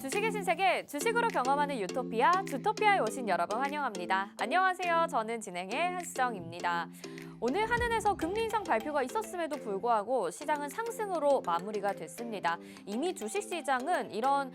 주식의 신세계, 주식으로 경험하는 유토피아, 주토피아에 오신 여러분 환영합니다. 안녕하세요. 저는 진행의 한수정입니다. 오늘 한은에서 금리 인상 발표가 있었음에도 불구하고 시장은 상승으로 마무리가 됐습니다. 이미 주식시장은 이런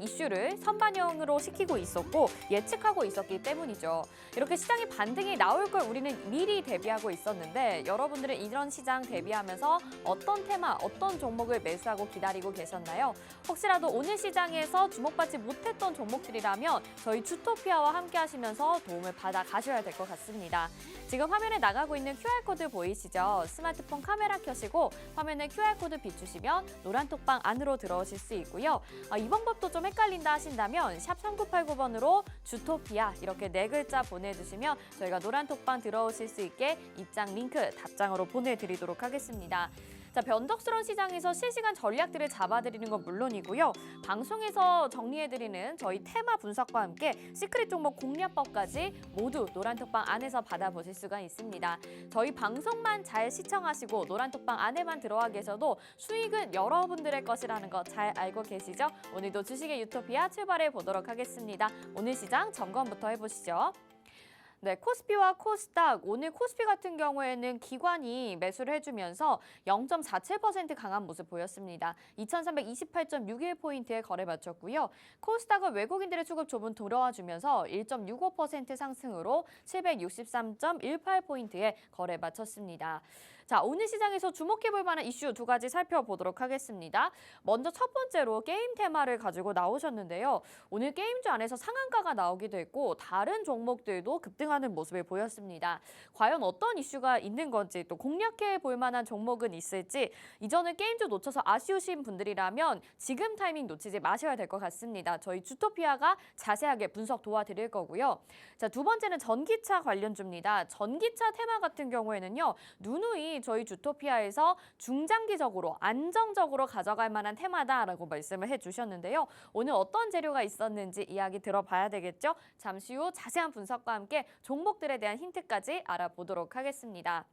이슈를 선반영으로 시키고 있었고 예측하고 있었기 때문이죠. 이렇게 시장의 반등이 나올 걸 우리는 미리 대비하고 있었는데 여러분들은 이런 시장 대비하면서 어떤 테마, 어떤 종목을 매수하고 기다리고 계셨나요? 혹시라도 오늘 시장에서 주목받지 못했던 종목들이라면 저희 주토피아와 함께 하시면서 도움을 받아 가셔야 될 것 같습니다. 지금 화면에 나가고 있는 QR코드 보이시죠? 스마트폰 카메라 켜시고 화면에 QR코드 비추시면 노란 톡방 안으로 들어오실 수 있고요. 이 방법도 좀 헷갈린다 하신다면 샵 3989번으로 주토피아 이렇게 4글자 보내주시면 저희가 노란 톡방 들어오실 수 있게 입장 링크 답장으로 보내드리도록 하겠습니다. 자, 변덕스러운 시장에서 실시간 전략들을 잡아드리는 건 물론이고요. 방송에서 정리해드리는 저희 테마 분석과 함께 시크릿 종목 공략법까지 모두 노란톡방 안에서 받아보실 수가 있습니다. 저희 방송만 잘 시청하시고 노란톡방 안에만 들어와 계셔도 수익은 여러분들의 것이라는 거 잘 알고 계시죠? 오늘도 주식의 유토피아 출발해 보도록 하겠습니다. 오늘 시장 점검부터 해보시죠. 네, 코스피와 코스닥, 오늘 코스피 같은 경우에는 기관이 매수를 해주면서 0.47% 강한 모습 보였습니다. 2328.61포인트에 거래 마쳤고요. 코스닥은 외국인들의 수급 조분 들어와주면서 1.65% 상승으로 763.18포인트에 거래 마쳤습니다. 자, 오늘 시장에서 주목해볼 만한 이슈 2가지 살펴보도록 하겠습니다. 먼저 첫 번째로 게임 테마를 가지고 나오셨는데요. 오늘 게임주 안에서 상한가가 나오기도 했고 다른 종목들도 급등하는 모습을 보였습니다. 과연 어떤 이슈가 있는 건지 또 공략해볼 만한 종목은 있을지 이전에 게임주 놓쳐서 아쉬우신 분들이라면 지금 타이밍 놓치지 마셔야 될 것 같습니다. 저희 주토피아가 자세하게 분석 도와드릴 거고요. 자, 두 번째는 전기차 관련주입니다. 전기차 테마 같은 경우에는요. 누누이 저희 주토피아에서 중장기적으로 안정적으로 가져갈 만한 테마다라고 말씀을 해주셨는데요. 오늘 어떤 재료가 있었는지 이야기 들어봐야 되겠죠? 잠시 후 자세한 분석과 함께 종목들에 대한 힌트까지 알아보도록 하겠습니다.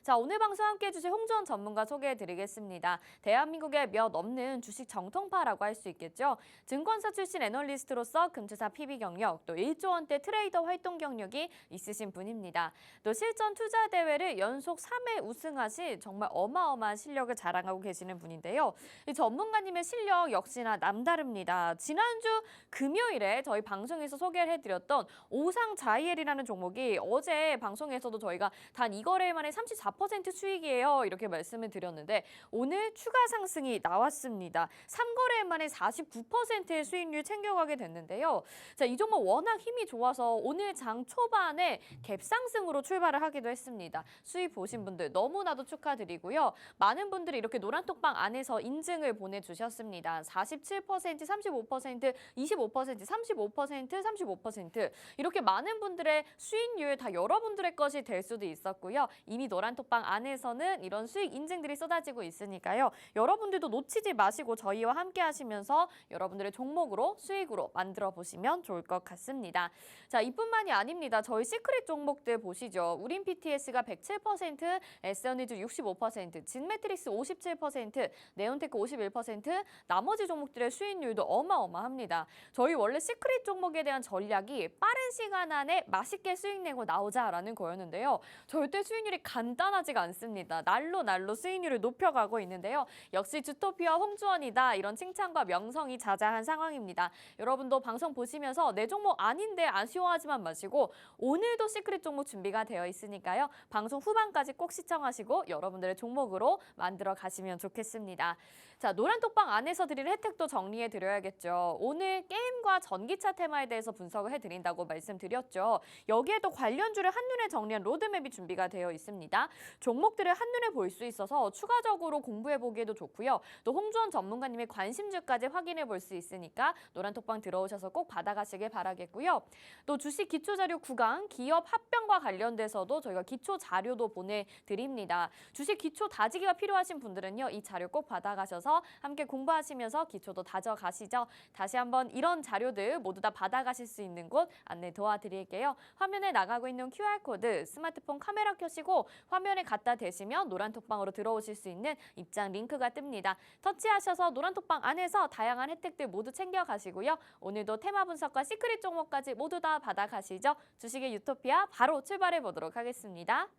자, 오늘 방송 함께 해주실 홍주원 전문가 소개해드리겠습니다. 대한민국의 몇 없는 주식 정통파라고 할 수 있겠죠. 증권사 출신 애널리스트로서 금투사 PB 경력, 또 1조 원대 트레이더 활동 경력이 있으신 분입니다. 또 실전 투자 대회를 연속 3회 우승하신 정말 어마어마한 실력을 자랑하고 계시는 분인데요. 이 전문가님의 실력 역시나 남다릅니다. 지난주 금요일에 저희 방송에서 소개를 해드렸던 오상자이엘이라는 종목이 어제 방송에서도 저희가 단 2거래일 만에 34% 수익이에요. 이렇게 말씀을 드렸는데 오늘 추가 상승이 나왔습니다. 3거래일 만에 49%의 수익률 챙겨가게 됐는데요. 자, 이 종목 워낙 힘이 좋아서 오늘 장 초반에 갭상승으로 출발을 하기도 했습니다. 수익 보신 분들 너무나도 축하드리고요. 많은 분들이 이렇게 노란톡방 안에서 인증을 보내주셨습니다. 47%, 35%, 25%, 35%, 35% 이렇게 많은 분들의 수익률 다 여러분들의 것이 될 수도 있었고요. 이미 노란톡방 안에서는 이런 수익 인증들이 쏟아지고 있으니까요. 여러분들도 놓치지 마시고 저희와 함께 하시면서 여러분들의 종목으로 수익으로 만들어 보시면 좋을 것 같습니다. 자, 이뿐만이 아닙니다. 저희 시크릿 종목들 보시죠. 우린 PTS가 107%, 에스더니즈 65%, 진매트릭스 57%, 네온테크 51%, 나머지 종목들의 수익률도 어마어마합니다. 저희 원래 시크릿 종목에 대한 전략이 빠른 시간 안에 맛있게 수익 내고 나오자라는 거였는데요. 절대 수익률이 간단하지가 않습니다. 날로 수익률을 높여가고 있는데요. 역시 주토피아 홍주원이다. 이런 칭찬과 명성이 자자한 상황입니다. 여러분도 방송 보시면서 내 종목 아닌데 아쉬워하지만 마시고 오늘도 시크릿 종목 준비가 되어 있으니까요. 방송 후반까지 꼭 시청하시고 여러분들의 종목으로 만들어 가시면 좋겠습니다. 자, 노란톡방 안에서 드릴 혜택도 정리해 드려야겠죠. 오늘 게임과 전기차 테마에 대해서 분석을 해드린다고 말씀드렸죠. 여기에도 관련주를 한눈에 정리한 로드맵이 준비가 되어 있습니다. 종목들을 한눈에 볼 수 있어서 추가적으로 공부해보기에도 좋고요. 또 홍주원 전문가님의 관심주까지 확인해 볼 수 있으니까 노란톡방 들어오셔서 꼭 받아가시길 바라겠고요. 또 주식 기초자료 9강 기업 합병과 관련돼서도 저희가 기초자료도 보내드립니다. 주식 기초 다지기가 필요하신 분들은요. 이 자료 꼭 받아가셔서 함께 공부하시면서 기초도 다져가시죠. 다시 한번 이런 자료들 모두 다 받아가실 수 있는 곳 안내 도와드릴게요. 화면에 나가고 있는 QR코드 스마트폰 카메라 켜시고 화면 화면에 갖다 대시면 노란톡방으로 들어오실 수 있는 입장 링크가 뜹니다. 터치하셔서 노란톡방 안에서 다양한 혜택들 모두 챙겨가시고요. 오늘도 테마 분석과 시크릿 종목까지 모두 다 받아가시죠. 주식의 유토피아 바로 출발해 보도록 하겠습니다.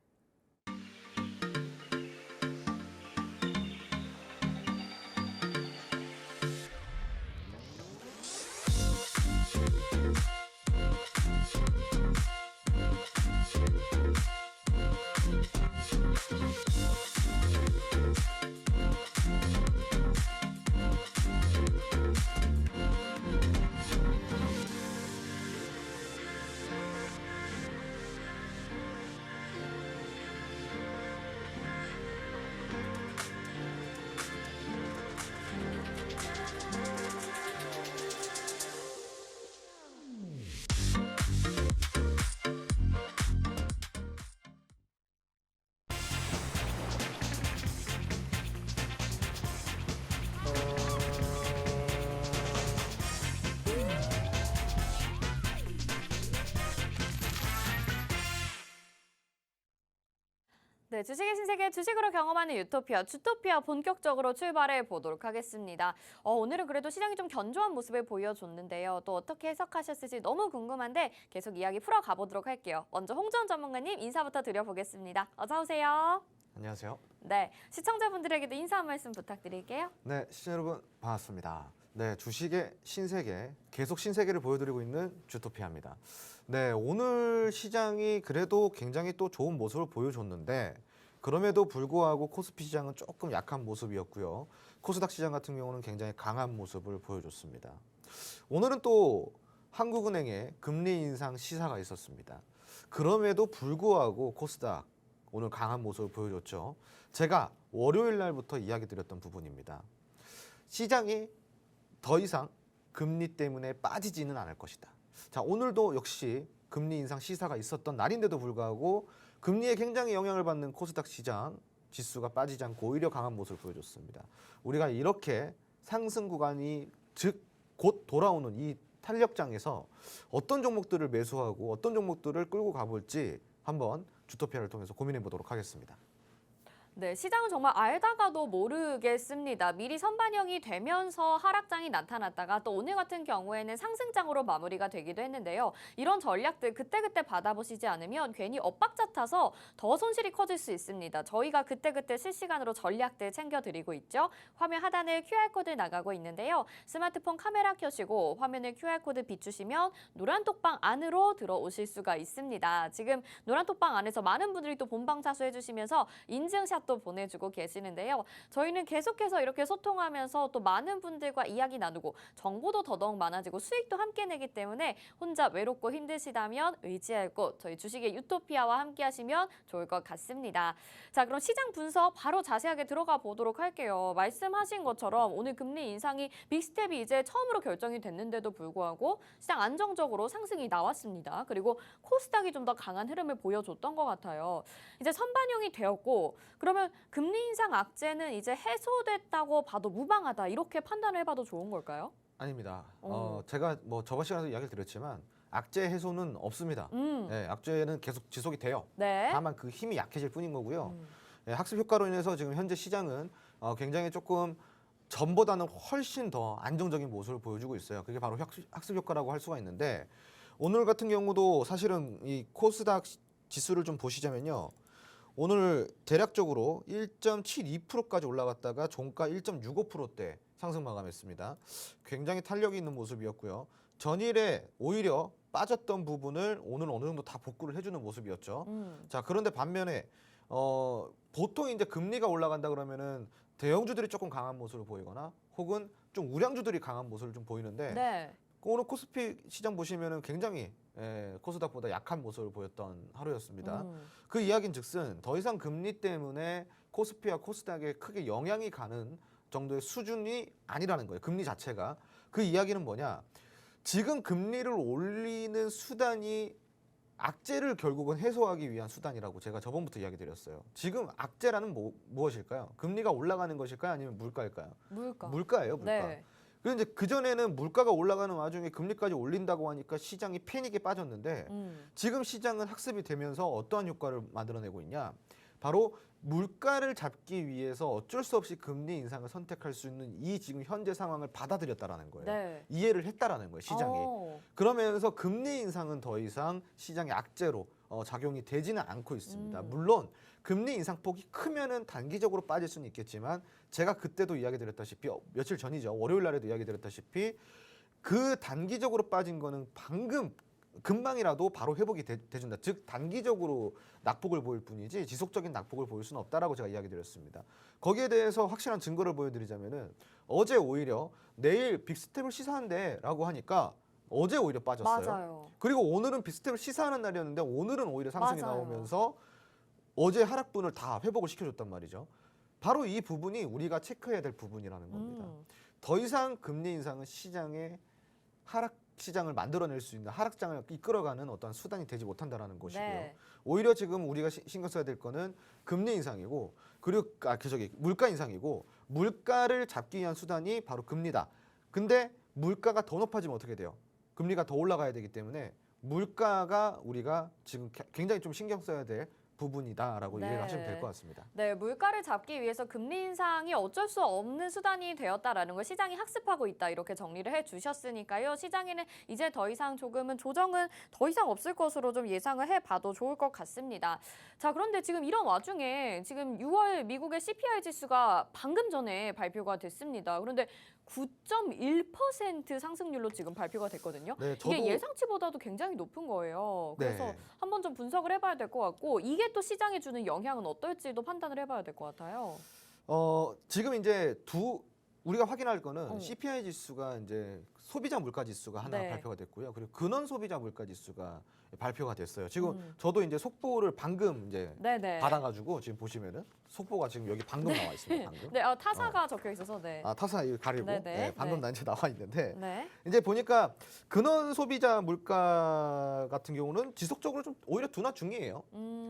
네, 주식의 신세계 주식으로 경험하는 유토피아, 주토피아 본격적으로 출발해 보도록 하겠습니다. 오늘은 그래도 시장이 좀 견조한 모습을 보여줬는데요. 또 어떻게 해석하셨을지 너무 궁금한데 계속 이야기 풀어가 보도록 할게요. 먼저 홍정원 전문가님 인사부터 드려보겠습니다. 어서 오세요. 안녕하세요. 네, 시청자분들에게도 인사 한 말씀 부탁드릴게요. 네, 시청자 여러분 반갑습니다. 네, 주식의 신세계, 계속 신세계를 보여드리고 있는 주토피아입니다. 네, 오늘 시장이 그래도 굉장히 또 좋은 모습을 보여줬는데 그럼에도 불구하고 코스피 시장은 조금 약한 모습이었고요. 코스닥 시장 같은 경우는 굉장히 강한 모습을 보여줬습니다. 오늘은 또 한국은행의 금리 인상 시사가 있었습니다. 그럼에도 불구하고 코스닥 오늘 강한 모습을 보여줬죠. 제가 월요일 날부터 이야기 드렸던 부분입니다. 시장이 더 이상 금리 때문에 빠지지는 않을 것이다. 자, 오늘도 역시 금리 인상 시사가 있었던 날인데도 불구하고 금리에 굉장히 영향을 받는 코스닥 시장 지수가 빠지지 않고 오히려 강한 모습을 보여줬습니다. 우리가 이렇게 상승 구간이 즉 곧 돌아오는 이 탄력장에서 어떤 종목들을 매수하고 어떤 종목들을 끌고 가볼지 한번 주토피아를 통해서 고민해 보도록 하겠습니다. 네, 시장은 정말 알다가도 모르겠습니다. 미리 선반영이 되면서 하락장이 나타났다가 또 오늘 같은 경우에는 상승장으로 마무리가 되기도 했는데요. 이런 전략들 그때그때 받아보시지 않으면 괜히 엇박자 타서 더 손실이 커질 수 있습니다. 저희가 그때그때 실시간으로 전략들 챙겨드리고 있죠. 화면 하단에 QR코드 나가고 있는데요. 스마트폰 카메라 켜시고 화면에 QR코드 비추시면 노란톡방 안으로 들어오실 수가 있습니다. 지금 노란톡방 안에서 많은 분들이 또 본방 사수해주시면서 인증샷 또 보내주고 계시는데요. 저희는 계속해서 이렇게 소통하면서 또 많은 분들과 이야기 나누고 정보도 더더욱 많아지고 수익도 함께 내기 때문에 혼자 외롭고 힘드시다면 의지할 곳 저희 주식의 유토피아와 함께 하시면 좋을 것 같습니다. 자, 그럼 시장 분석 바로 자세하게 들어가 보도록 할게요. 말씀하신 것처럼 오늘 금리 인상이 빅스텝이 이제 처음으로 결정이 됐는데도 불구하고 시장 안정적으로 상승이 나왔습니다. 그리고 코스닥이 좀 더 강한 흐름을 보여줬던 것 같아요. 이제 선반영이 되었고 그러면 금리 인상 악재는 이제 해소됐다고 봐도 무방하다 이렇게 판단을 해봐도 좋은 걸까요? 아닙니다. 제가 뭐 저번 시간에도 이야기를 드렸지만 악재 해소는 없습니다. 네, 악재는 계속 지속이 돼요. 네. 다만 그 힘이 약해질 뿐인 거고요. 네, 학습 효과로 인해서 지금 현재 시장은 굉장히 조금 전보다는 훨씬 더 안정적인 모습을 보여주고 있어요. 그게 바로 학습 효과라고 할 수가 있는데 오늘 같은 경우도 사실은 이 코스닥 지수를 좀 보시자면요. 오늘 대략적으로 1.72%까지 올라갔다가 종가 1.65%대 상승 마감했습니다. 굉장히 탄력이 있는 모습이었고요. 전일에 오히려 빠졌던 부분을 오늘 어느 정도 다 복구를 해주는 모습이었죠. 자, 그런데 반면에 보통 이제 금리가 올라간다 그러면은 대형주들이 조금 강한 모습을 보이거나 혹은 좀 우량주들이 강한 모습을 좀 보이는데 네. 오늘 코스피 시장 보시면은 굉장히 코스닥보다 약한 모습을 보였던 하루였습니다. 그 이야기는 즉슨 더 이상 금리 때문에 코스피와 코스닥에 크게 영향이 가는 정도의 수준이 아니라는 거예요. 금리 자체가. 그 이야기는 뭐냐? 지금 금리를 올리는 수단이 악재를 결국은 해소하기 위한 수단이라고 제가 저번부터 이야기 드렸어요. 지금 악재라는 무엇일까요? 금리가 올라가는 것일까요? 아니면 물가일까요? 물가예요, 물가. 네. 그런데 이제 그전에는 물가가 올라가는 와중에 금리까지 올린다고 하니까 시장이 패닉에 빠졌는데 지금 시장은 학습이 되면서 어떠한 효과를 만들어내고 있냐? 바로 물가를 잡기 위해서 어쩔 수 없이 금리 인상을 선택할 수 있는 이 지금 현재 상황을 받아들였다라는 거예요. 네. 이해를 했다라는 거예요, 시장이. 어. 그러면서 금리 인상은 더 이상 시장의 악재로 작용이 되지는 않고 있습니다. 음. 물론 금리 인상폭이 크면은 단기적으로 빠질 수는 있겠지만 제가 그때도 이야기 드렸다시피 며칠 전이죠. 월요일 날에도 이야기 드렸다시피 그 단기적으로 빠진 거는 금방이라도 바로 회복이 돼준다. 즉 단기적으로 낙폭을 보일 뿐이지 지속적인 낙폭을 보일 수는 없다라고 제가 이야기 드렸습니다. 거기에 대해서 확실한 증거를 보여드리자면은 어제 오히려 내일 빅스텝을 시사한대라고 하니까 어제 오히려 빠졌어요. 맞아요. 그리고 오늘은 빅스텝을 시사하는 날이었는데 오늘은 오히려 상승이 맞아요. 나오면서 어제 하락분을 다 회복을 시켜줬단 말이죠. 바로 이 부분이 우리가 체크해야 될 부분이라는 겁니다. 더 이상 금리 인상은 시장의 하락 시장을 만들어낼 수 있는 하락장을 이끌어가는 어떤 수단이 되지 못한다라는 것이고요. 네. 오히려 지금 우리가 신경 써야 될 거는 금리 인상이고 그리고 물가 인상이고 물가를 잡기 위한 수단이 바로 금리다. 근데 물가가 더 높아지면 어떻게 돼요? 금리가 더 올라가야 되기 때문에 물가가 우리가 지금 굉장히 좀 신경 써야 될 부분이다라고 네. 이해를 하시면 될 것 같습니다. 네, 물가를 잡기 위해서 금리 인상이 어쩔 수 없는 수단이 되었다라는 걸 시장이 학습하고 있다 이렇게 정리를 해주셨으니까요. 시장에는 이제 더 이상 조금은 조정은 더 이상 없을 것으로 좀 예상을 해봐도 좋을 것 같습니다. 자, 그런데 지금 이런 와중에 지금 6월 미국의 CPI 지수가 방금 전에 발표가 됐습니다. 그런데 9.1% 상승률로 지금 발표가 됐거든요. 네, 이게 예상치보다도 굉장히 높은 거예요. 그래서 네. 한번 좀 분석을 해봐야 될 것 같고 이게 또 시장에 주는 영향은 어떨지도 판단을 해봐야 될 것 같아요. 지금 이제 우리가 확인할 거는 어. CPI 지수가 이제 소비자 물가 지수가 하나 네. 발표가 됐고요. 그리고 근원 소비자 물가 지수가 발표가 됐어요. 지금 음. 저도 이제 속보를 방금 이제 네네. 받아가지고 지금 보시면은 속보가 지금 여기 방금 나와 있습니다. 방금. 네, 타사가 적혀 있어서 네. 타사 이거 가리고 네네. 네, 방금 네. 나 이제 나와 있는데 네. 이제 보니까 근원 소비자 물가 같은 경우는 지속적으로 좀 오히려 둔화 중이에요.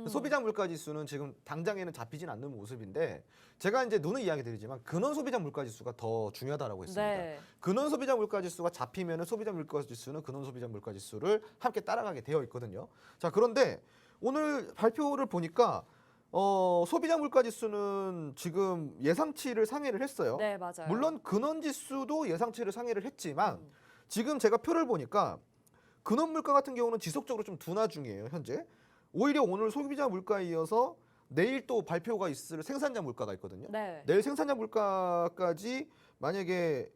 소비자 물가 지수는 지금 당장에는 잡히진 않는 모습인데 제가 이제 눈은 이야기 드리지만 근원 소비자 물가 지수가 더 중요하다라고 했습니다. 네. 근원 소비자 물가 지수가 잡히면은 소비자 물가 지수는 근원 소비자 물가 지수를 함께 따라가게 되어 있거든요. 자, 그런데 오늘 발표를 보니까 소비자 물가 지수는 지금 예상치를 상회를 했어요. 네, 맞아요. 물론 근원 지수도 예상치를 상회를 했지만 음. 지금 제가 표를 보니까 근원 물가 같은 경우는 지속적으로 좀 둔화 중이에요, 현재. 오히려 오늘 소비자 물가에 이어서 내일 또 발표가 있을 생산자 물가가 있거든요. 네. 내일 생산자 물가까지 만약에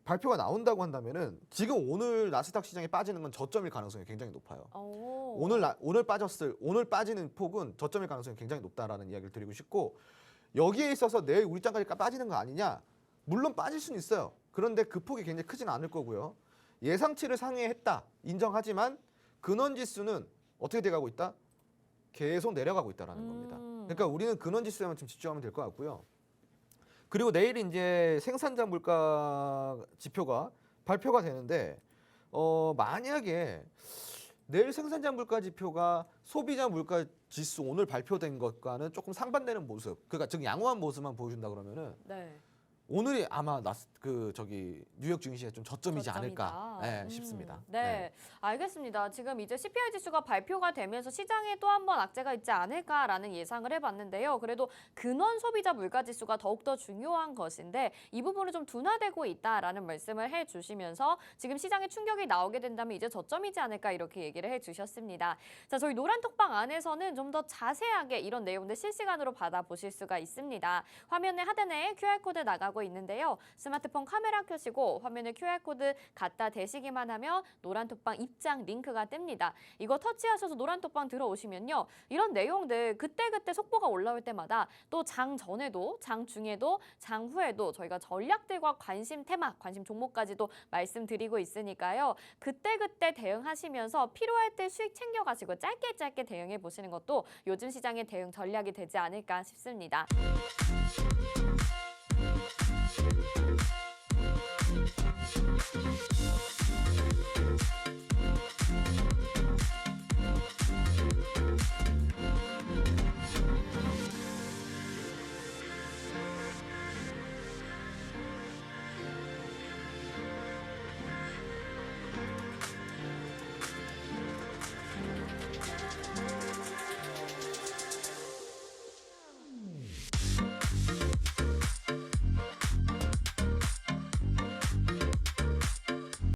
발표가 나온다고 한다면은 지금 오늘 나스닥 시장에 빠지는 건 저점일 가능성이 굉장히 높아요. 오. 오늘 빠지는 폭은 저점일 가능성이 굉장히 높다라는 이야기를 드리고 싶고 여기에 있어서 내일 우리 장까지 빠지는 거 아니냐? 물론 빠질 수는 있어요. 그런데 그 폭이 굉장히 크지는 않을 거고요. 예상치를 상회했다 인정하지만 근원 지수는 어떻게 돼가고 있다? 계속 내려가고 있다라는 겁니다. 그러니까 우리는 근원 지수에만 좀 집중하면 될 것 같고요. 그리고 내일 이제 생산자 물가 지표가 발표가 되는데 만약에 내일 생산자 물가 지표가 소비자 물가 지수 오늘 발표된 것과는 조금 상반되는 모습, 그러니까 즉 양호한 모습만 보여준다 그러면은 네. 오늘이 아마 뉴욕 증시에 좀 저점이지 저점이다. 않을까 싶습니다. 네, 알겠습니다. 지금 이제 CPI 지수가 발표가 되면서 시장에 또 한 번 악재가 있지 않을까라는 예상을 해봤는데요. 그래도 근원 소비자 물가 지수가 더욱더 중요한 것인데 이 부분은 좀 둔화되고 있다라는 말씀을 해주시면서 지금 시장에 충격이 나오게 된다면 이제 저점이지 않을까 이렇게 얘기를 해주셨습니다. 자, 저희 노란톡방 안에서는 좀 더 자세하게 이런 내용들 실시간으로 받아보실 수가 있습니다. 화면에 하단에 QR코드 나가고 있는데요. 스마트폰 카메라 켜시고 화면에 QR코드 갖다 대시기만 하면 노란톡방 입장 링크가 뜹니다. 이거 터치하셔서 노란톡방 들어오시면요. 이런 내용들 그때그때 속보가 올라올 때마다 또 장 전에도 장 중에도 장 후에도 저희가 전략들과 관심 테마, 관심 종목까지도 말씀드리고 있으니까요. 그때그때 대응하시면서 필요할 때 수익 챙겨가시고 짧게 대응해 보시는 것도 요즘 시장의 대응 전략이 되지 않을까 싶습니다.